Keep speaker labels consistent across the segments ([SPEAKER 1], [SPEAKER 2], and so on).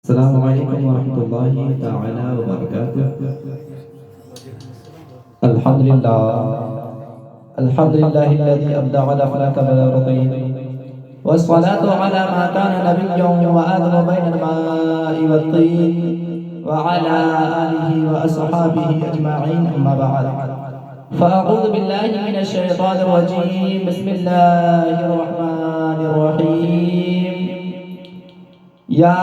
[SPEAKER 1] السلام علیکم ورحمۃ اللہ تعالی وبرکاتہ۔ الحمد للہ الذي ابدع الاخلاق بالرقي والصلاة على ما كان نبيا وآدم بين الماء والطين وعلى آله وأصحابه أجمعين أما بعد فأعوذ بالله من الشيطان الرجيم بسم الله الرحمن الرحيم يا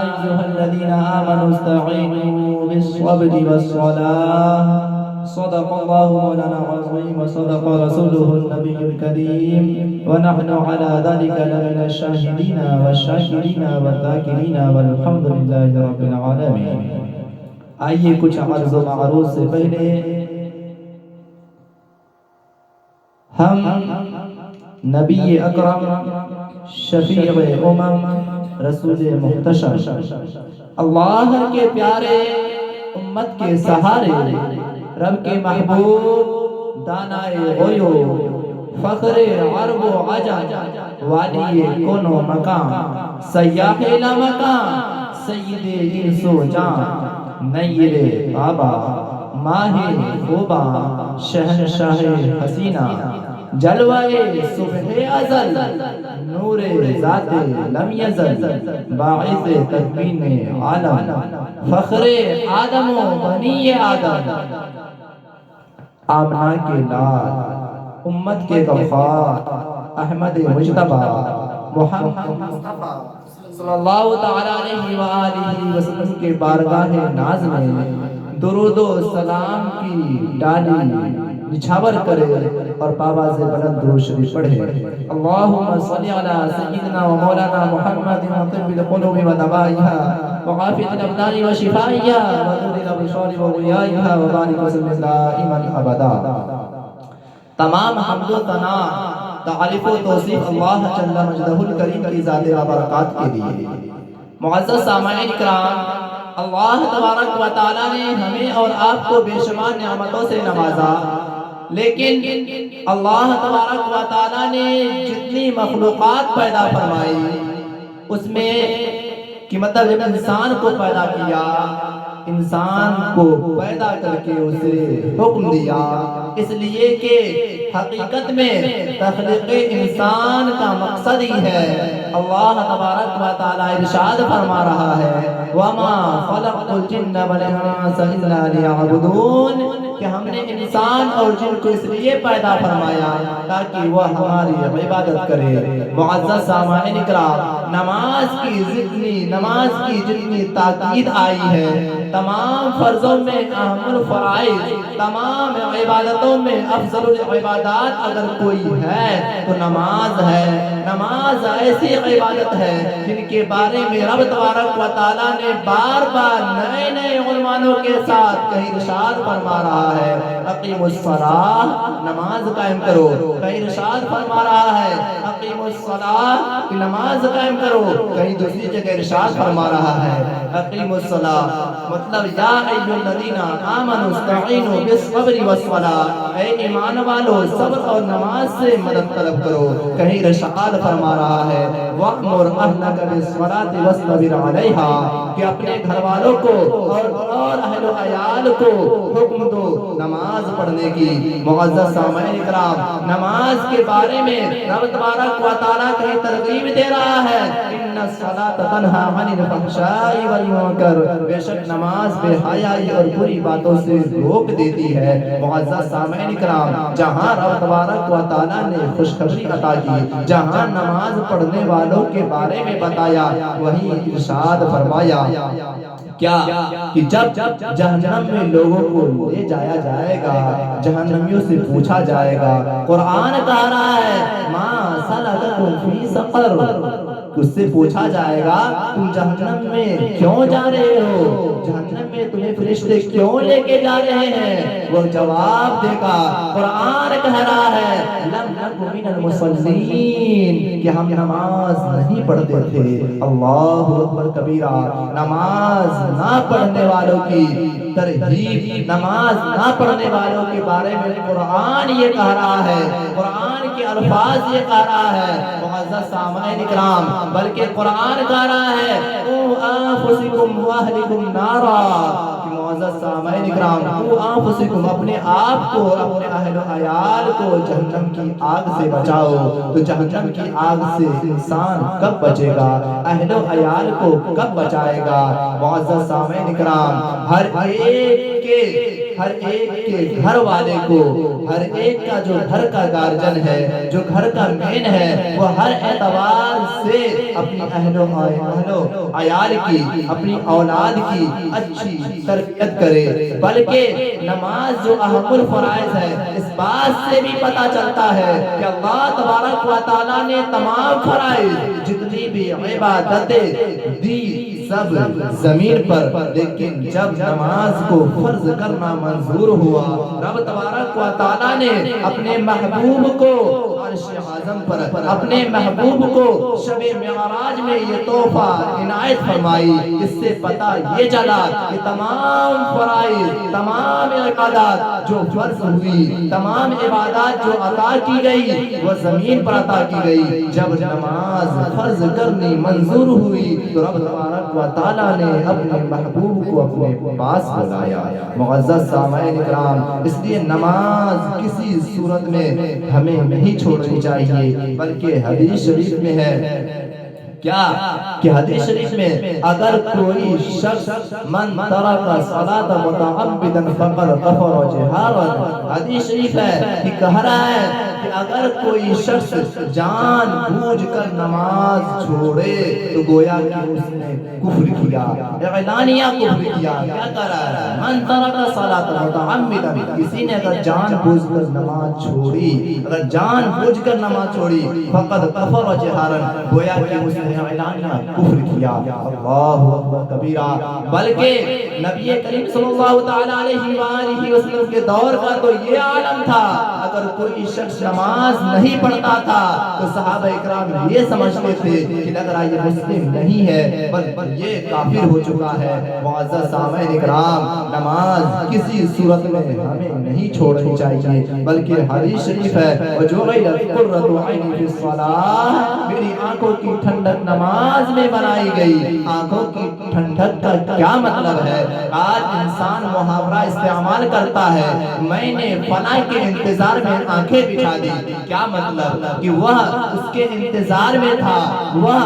[SPEAKER 1] أيها الذين آمنوا استعينوا بالصبر والصلاة صدق الله مولانا العظيم وصدق رسوله النبي الكريم ونحن على ذلك لمن الشاهدين والشاكرين والذاكرين والحمد لله رب العالمين۔ آئیے کچھ عرض و معروض سے پہلے ہم نبی اکرم شفیع امم رسول محتشم اللہ کے پیارے امت کے سہارے رب کے محبوب دانائے غیو فخر عرب و عجم والی کون و مکان سیاح لامکان سید انس و جان نیر بابا ماہ خوبا شہنشاہ حسینہ جلوہ صبح ازل نور ذات لم یزل باعث تکوین عالم فخر آدم و بنی آدم آمنہ کے لال امت کے غفار احمد مجتبی محمد مصطفیٰ صلی اللہ تعالیٰ علیہ وآلہ وسلم کے بارگاہ ناز میں درود و سلام کی ڈالی نچھاور کرے اور باواز بلند درود شریف پڑھے۔ اللہم صلی علی سیدنا و مولانا محمد طب القلوب و دوائها وعافیت الابدان و شفائها و نور الابصار و ضیائها و بارک وسلم دائما ابدا۔ تمام حمد و ثنا تعریف و توصیف اللہ جل مجدہ الکریم کی ذات و برکات کے لیے۔ معزز سامعین کرام، اللہ تبارک و تعالی نے ہمیں اور آپ کو بے شمار نعمتوں سے نوازا، لیکن اللہ تبارک و تعالی نے جتنی مخلوقات پیدا فرمائی اس میں کہ مطلب انسان کو پیدا کیا، انسان کو پیدا کر کے اسے حکم دیا، اس لیے کہ حقیقت میں تخلیق انسان کا مقصد ہی ہے۔ اللہ تبارک و تعالی ارشاد فرما رہا ہے وَمَا خَلَقْتُ الْجِنَّ وَالْإِنسَ إِلَّا لِيَعْبُدُونَ، کہ ہم نے انسان اور جن کو اس لیے پیدا فرمایا تاکہ وہ ہماری عبادت کرے۔ معزز سامعین اکرام، نماز کی جتنی تاکید آئی ہے، تمام فرضوں میں اہم الفرائض، تمام عبادتوں میں افضل العبادات اگر کوئی ہے تو نماز ہے۔ نماز ایسی عبادت ہے جن کے بارے میں رب تبارک و تعالیٰ نے بار بار نئے نئے عنوانوں کے ساتھ کہیں ارشاد فرما رہا ہے اقیم الصلاۃ، نماز قائم کرو، کہیں ارشاد فرما رہا ہے اقیم الصلاۃ، نماز قائم کرو، کہیں دوسری جگہ ارشاد فرما رہا ہے اقیم الصلاۃ، مطلب یا ایھا الذین آمنوا استعینوا بالصبر والصلاۃ، اے ایمان والو صبر اور نماز سے مدد طلب کرو، کہیں ارشاد فرما رہا ہے وَأْمُرْ أَهْلَكَ بِالصَّلَاةِ وَاصْطَبِرْ عَلَيْهَا، کہ اپنے گھر والوں کو اور اہل و عیال کو حکم دو نماز پڑھنے کی۔ معزز سامعین اکرام، نماز کے بارے میں رب تبارک و تعالیٰ کہیں ترغیب دے رہا ہے ان الصلاۃ تنہی عن الفحشاء والمنکر، بے شک نماز بے حیائی اور بری باتوں سے روک دیتی ہے۔ معزز سامعین اکرام، جہاں رب تبارک و تعالیٰ نے خوشخبری عطا کی، جہاں نماز پڑھنے والوں کے بارے میں بتایا، وہیں ارشاد فرمایا کیا کہ جب جہنم میں لوگوں کو لے جایا جائے گا، جہنمیوں سے پوچھا جائے گا، قرآن کہہ رہا ہے ما سلککم فی سقر، اس سے پوچھا جائے گا تم جہنم میں کیوں جا رہے ہو، جہنم میں تمہیں فرشتے کیوں لے کے جا رہے ہیں، وہ جواب دے گا قرآن کہہ رہا ہے لم نک من المصلین، کہ ہم نماز نہیں پڑھتے تھے۔ اللہ اکبر کبیرہ، نماز نہ پڑھنے والوں کی ترغیب، نماز نہ پڑھنے والوں کے بارے میں قرآن یہ کہہ رہا ہے، قرآن کے الفاظ یہ کہہ رہا ہے۔ معزز سامعین اکرام، بلکہ قرآن کہہ رہا ہے انفسکم واہلکم نارا، کہ معزز سامعین اکرام، قو انفسکم، اپنے آپ کو اپنے اہل و عیال کو جہنم کی آگ سے بچاؤ۔ تو جہنم کی آگ سے انسان کب بچے گا؟ اہل و عیال کو کب بچائے گا؟ معزز سامعین اکرام، ہر ایک کے گھر والے کو، ہر ایک کا جو گھر کا گارجن ہے، جو گھر کا مین ہے، وہ ہر اعتبار سے اپنی اہل و عیال کی، اپنی اولاد کی اچھی تربیت کرے۔ بلکہ نماز جو اہم الفرائض ہے، اس بات سے بھی پتہ چلتا ہے کہ اللہ تبارک و تعالیٰ نے تمام فرائض جتنی بھی عبادتیں دی سب زمین پر، لیکن جب نماز کو فرض کرنا منظور ہوا، رب تبارک و تعالیٰ نے اپنے محبوب کو عرش اعظم پر، اپنے محبوب کو شب معراج میں یہ تحفہ عنایت فرمائی۔ اس سے پتہ یہ چلا کہ تمام فرائض، تمام عبادات جو فرض ہوئی، تمام عبادات جو عطا کی گئی، وہ زمین پر عطا کی گئی۔ جب نماز فرض کرنی منظور ہوئی تو رب تبارک و تعالیٰ نے اپنے محبوب کو اپنے پاس بلایا۔ معزز سامعین اکرام، اس لیے نماز کسی صورت میں ہمیں نہیں چھوڑنی چاہیے، بلکہ حدیث شریف میں ہے کیا کہ حدیث شریف میں اگر کوئی شخص من ترک الصلاۃ متعمدا فقد کفر جہارا، حدیث شریف ہے کہ کہہ رہا ہے کہ اگر کوئی شخص جان بوجھ کر نماز چھوڑے تو گویا کہ اس نے کفر کیا، اعلانیہ کفر کیا۔ کیا کہہ رہا ہے؟ من ترک الصلاۃ متعمدا، کسی نے اگر جان بوجھ کر نماز چھوڑی، اگر جان بوجھ کر نماز چھوڑی، فقد کفر جہارا، گویا کہ اس نے اعلانیہ کفر کیا۔ اللہ اکبر کبیرہ۔ بلکہ نبی کریم صلی اللہ تعالی علیہ وآلہ وسلم کے دور کا تو یہ عالم تھا، اگر کوئی شخص نماز نہیں پڑھتا تھا تو صحابہ اکرام یہ سمجھتے تھے کہ لگ رہا یہ مسلم نہیں ہے، بلکہ یہ کافر ہو چکا ہے۔ معزز سامعین اکرام، نماز کسی صورت میں ہمیں نہیں چھوڑنی چاہیے، بلکہ حدیث شریف ہے وَجُعِلَتْ قُرَّةُ عَيْنِي فِي الصَّلَاةِ، میری آنکھوں کی ٹھنڈک نماز میں بنائی گئی۔ آنکھوں کی ٹھنڈک کا کیا مطلب ہے؟ آج انسان محاورہ استعمال کرتا ہے، میں نے فلاں کے انتظار میں آنکھیں بچھا دی۔ کیا مطلب؟ کہ وہ اس کے انتظار میں تھا، وہ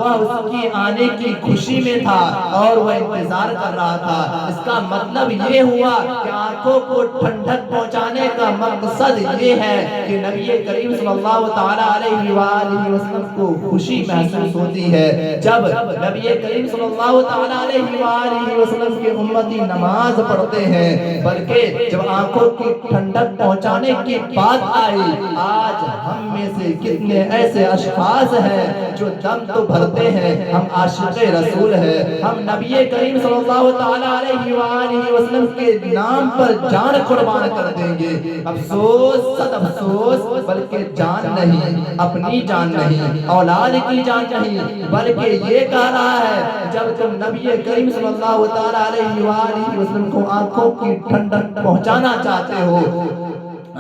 [SPEAKER 1] اس کی آنے کی خوشی میں تھا اور وہ انتظار کر رہا تھا۔ اس کا مطلب یہ ہوا کہ آنکھوں کو ٹھنڈک پہنچانے کا مقصد یہ ہے کہ نبی کریم صلی اللہ تعالی علیہ وآلہ وسلم کو خوشی محسوس ہوتی ہے جب نبی کریم صلی اللہ تعالی علیہ وآلہ وسلم کے امتی نماز پڑھتے ہیں۔ بلکہ جب آنکھوں کی ٹھنڈک پہنچانے کی بات آئی، آج ہم میں سے کتنے ایسے اشخاص ہیں جو دم تو بھرتے ہیں، ہم عاشق رسول ہیں، ہم نبی کریم صلی اللہ تعالی علیہ وآلہ وسلم کے نام پر جان قربان کر دیں گے۔ افسوس، صد افسوس، بلکہ جان نہیں، اپنی جان نہیں، اولاد کی جان نہیں، بلکہ یہ کہہ رہا ہے جب تم نبی کریم صلی اللہ تعالی علیہ وآلہ وسلم کو آنکھوں کی ٹھنڈک پہنچانا چاہتے ہو،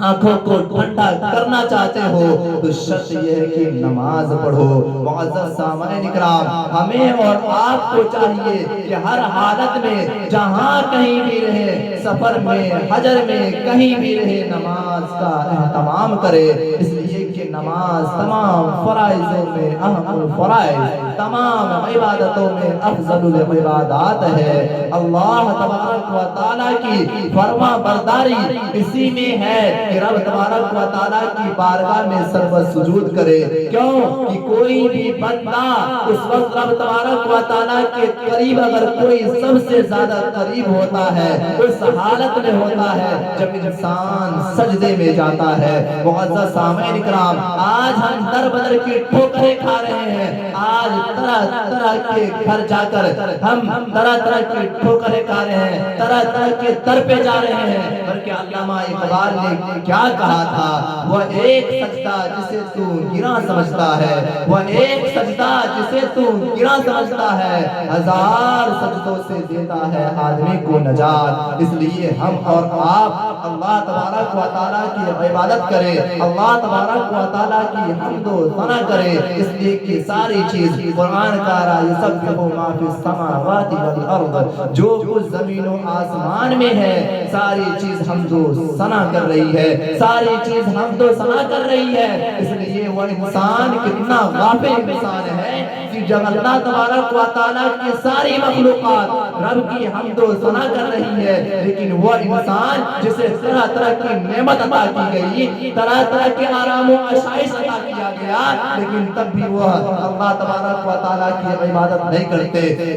[SPEAKER 1] آنکھوں کو ٹھنڈا کرنا چاہتے ہو، تو شرط یہ ہے کہ نماز پڑھو۔ معزز سامعین اکرام، ہمیں اور آپ کو چاہیے کہ ہر حالت میں جہاں کہیں بھی رہے، سفر میں، حجر میں، کہیں بھی رہے، نماز کا اہتمام کرے، اس لیے کہ نماز تمام فرائضوں میں اہم الفرائض، تمام عبادتوں میں افضل العبادات ہے۔ اللہ تبارک و تعالیٰ کی فرما برداری اسی میں ہے کہ رب تبارک و تعالیٰ کی بارگاہ میں سر و سجود کرے۔ کیوں کہ کوئی بھی بندہ اس وقت رب تبارک و تعالیٰ کے قریب، اگر کوئی سب سے زیادہ قریب ہوتا ہے، اس حالت میں ہوتا ہے جب انسان سجدے میں جاتا ہے۔ معزز سامعین اکرام، آج ہم در بدر کی ٹھوکریں کھا رہے ہیں، آج طرح طرح کے گھر جا کر ہم طرح طرح کی ٹھوکریں کھا رہے ہیں، طرح طرح کے در پہ جا رہے ہیں، بلکہ علامہ اقبال نے کیا کہا تھا، وہ ایک سجدہ جسے تو گراں سمجھتا ہے، وہ ایک سجدہ جسے تو گراں سمجھتا ہے، ہزار سجدوں سے دیتا ہے آدمی کو نجات۔ اس لیے ہم اور آپ اللہ تبارک و تعالیٰ کی عبادت کرے، اللہ تبارک و تعالیٰ کی حمد و ثنا کرے، اس لیے کہ ساری چیز قرآن کا رہا یسبح ما فی السماوات والارض، جو کچھ زمین و آسمان میں ہے ساری چیز حمد و ثنا کر رہی ہے، ساری چیز حمد و ثنا کر رہی ہے۔ اس لیے وہ انسان کتنا غافل انسان ہے کہ جب اللہ تبارک و تعالیٰ کی ساری مخلوقات رب کی حمد و ثنا کر رہی ہے، لیکن وہ انسان جسے طرح طرح کی نعمت عطا کی گئی، طرح طرح کے آرام و عشائش عطا کیا گیا، لیکن تب بھی وہ اللہ تبارک و تعالیٰ کی عبادت نہیں کرتے،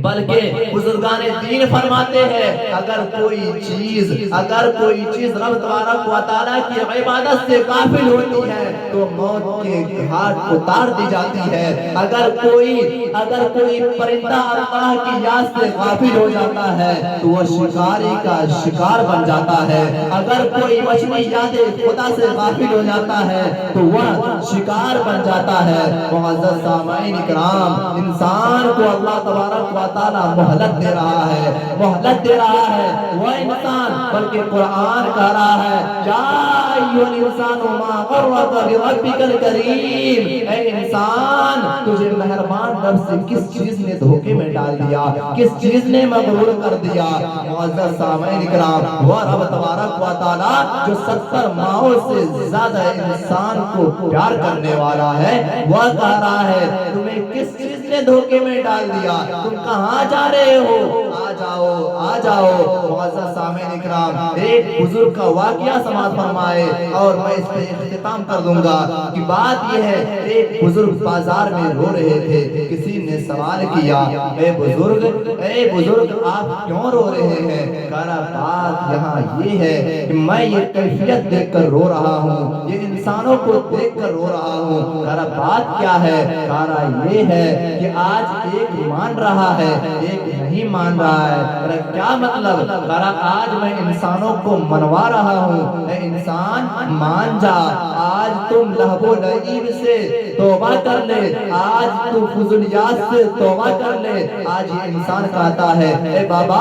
[SPEAKER 1] بلکہ بزرگان دین فرماتے ہیں اگر کوئی چیز رب تبارک و تعالیٰ کی عبادت سے غافل ہوتی ہے تو موت کے گھاٹ اتار دی جاتی ہے۔ اگر کوئی پرندہ اللہ کی یاد سے غافل ہو جاتا ہے تو وہ شکاری کا شکار بن جاتا ہے، اگر کوئی مچھلی یاد خدا سے غافل ہو جاتا ہے تو وہ شکار بن جاتا ہے۔ معزز سامعین اکرام، انسان کو اللہ تبارک و تعالیٰ مہلت دے رہا ہے، وہ انسان بلکہ قرآن کہہ رہا ہے یا ایھا الانسان ما غرک بربک الکریم، اے انسان تجھے مہربان رب سے کس چیز نے دھوکے میں ڈال دیا، کس چیز نے مغرور کر دیا۔ معزز سامعین اکرام، وہ رب تبارک و تعالیٰ جو 70 ماؤں سے زیادہ انسان کو پیار کرنے والا ہے، وہ کہہ رہا ہے تمہیں کس چیز نے دھوکے میں ڈال دیا، تم کہاں جا رہے ہو، آ جاؤ۔ معزز سامعین اکرام، ایک بزرگ کا واقعہ سماعت فرمائے اور میں اس پہ اختتام کر دوں گا کہ بات یہ ہے ایک بزرگ بازار میں رو رہے تھے، کسی نے سوال کیا اے بزرگ آپ کیوں رو رہے ہیں؟ کہا بات یہاں یہ ہے کہ میں یہ کیفیت دیکھ کر رو رہا ہوں، یہ انسانوں کو دیکھ کر رو رہا ہوں۔ کہا بات کیا ہے؟ کہا یہ ہے کہ آج ایک مان رہا ہے ایک نہیں مان رہا ہے۔ کہا کیا مطلب؟ کہا آج میں انسانوں کو منوا رہا ہوں، اے انسان مان جا، آج تم لہو و لعب سے توبہ کر لے، آج تم فضولیات سے توبہ کر لے۔ آج یہ انسان کہتا ہے اے بابا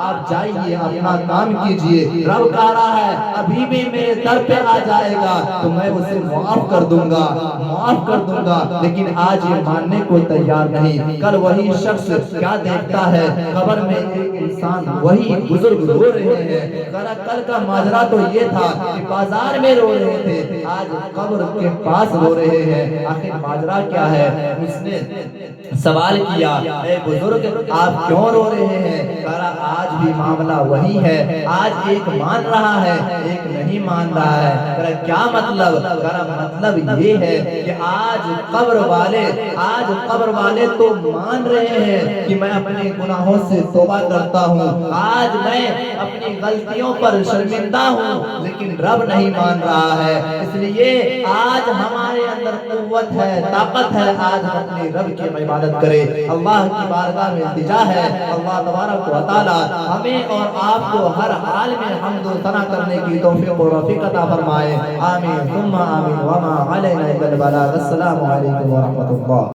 [SPEAKER 1] آپ جائیے اپنا کام کیجئے، رب کہہ رہا ہے ابھی بھی میرے در پہ آ جائے گا تو میں اسے معاف کر دوں گا، لیکن آج یہ ماننے کو تیار نہیں۔ کل وہی شخص کیا دیکھتا ہے قبر میں ایک انسان وہی بزرگ رو رہے ہیں۔ کل کا ماجرا تو یہ تھا کہ بازار میں رو رہے تھے، آج قبر کے پاس رو رہے ہیں۔ آخر ماجرا کیا ہے؟ اس نے سوال کیا اے بزرگ آپ کیوں رو رہے ہیں؟ کہا آج بھی معاملہ وہی ہے، آج ایک مان رہا ہے ایک نہیں مان رہا ہے۔ کہا کیا مطلب؟ کہا مطلب یہ ہے کہ آج قبر والے تو مان رہے ہیں کہ میں اپنے گناہوں سے توبہ کرتا ہوں، آج میں اپنی غلطیوں پر شرمندہ ہوں، لیکن رب نہیں مان رہا ہے۔ اس لیے آج ہمارے اندر قوت ہے، طاقت ہے، آج ہم اپنے رب کی عبادت کرے۔ اللہ کی بارگاہ میں التجا ہے اللہ تبارک و تعالی ہمیں اور آپ کو ہر حال میں حمد و ثنا کرنے کی توفیق و رفیق عطا فرمائے، آمین ثم آمین، وما علینا الا البلاغ۔ السلام علیکم ورحمۃ اللہ۔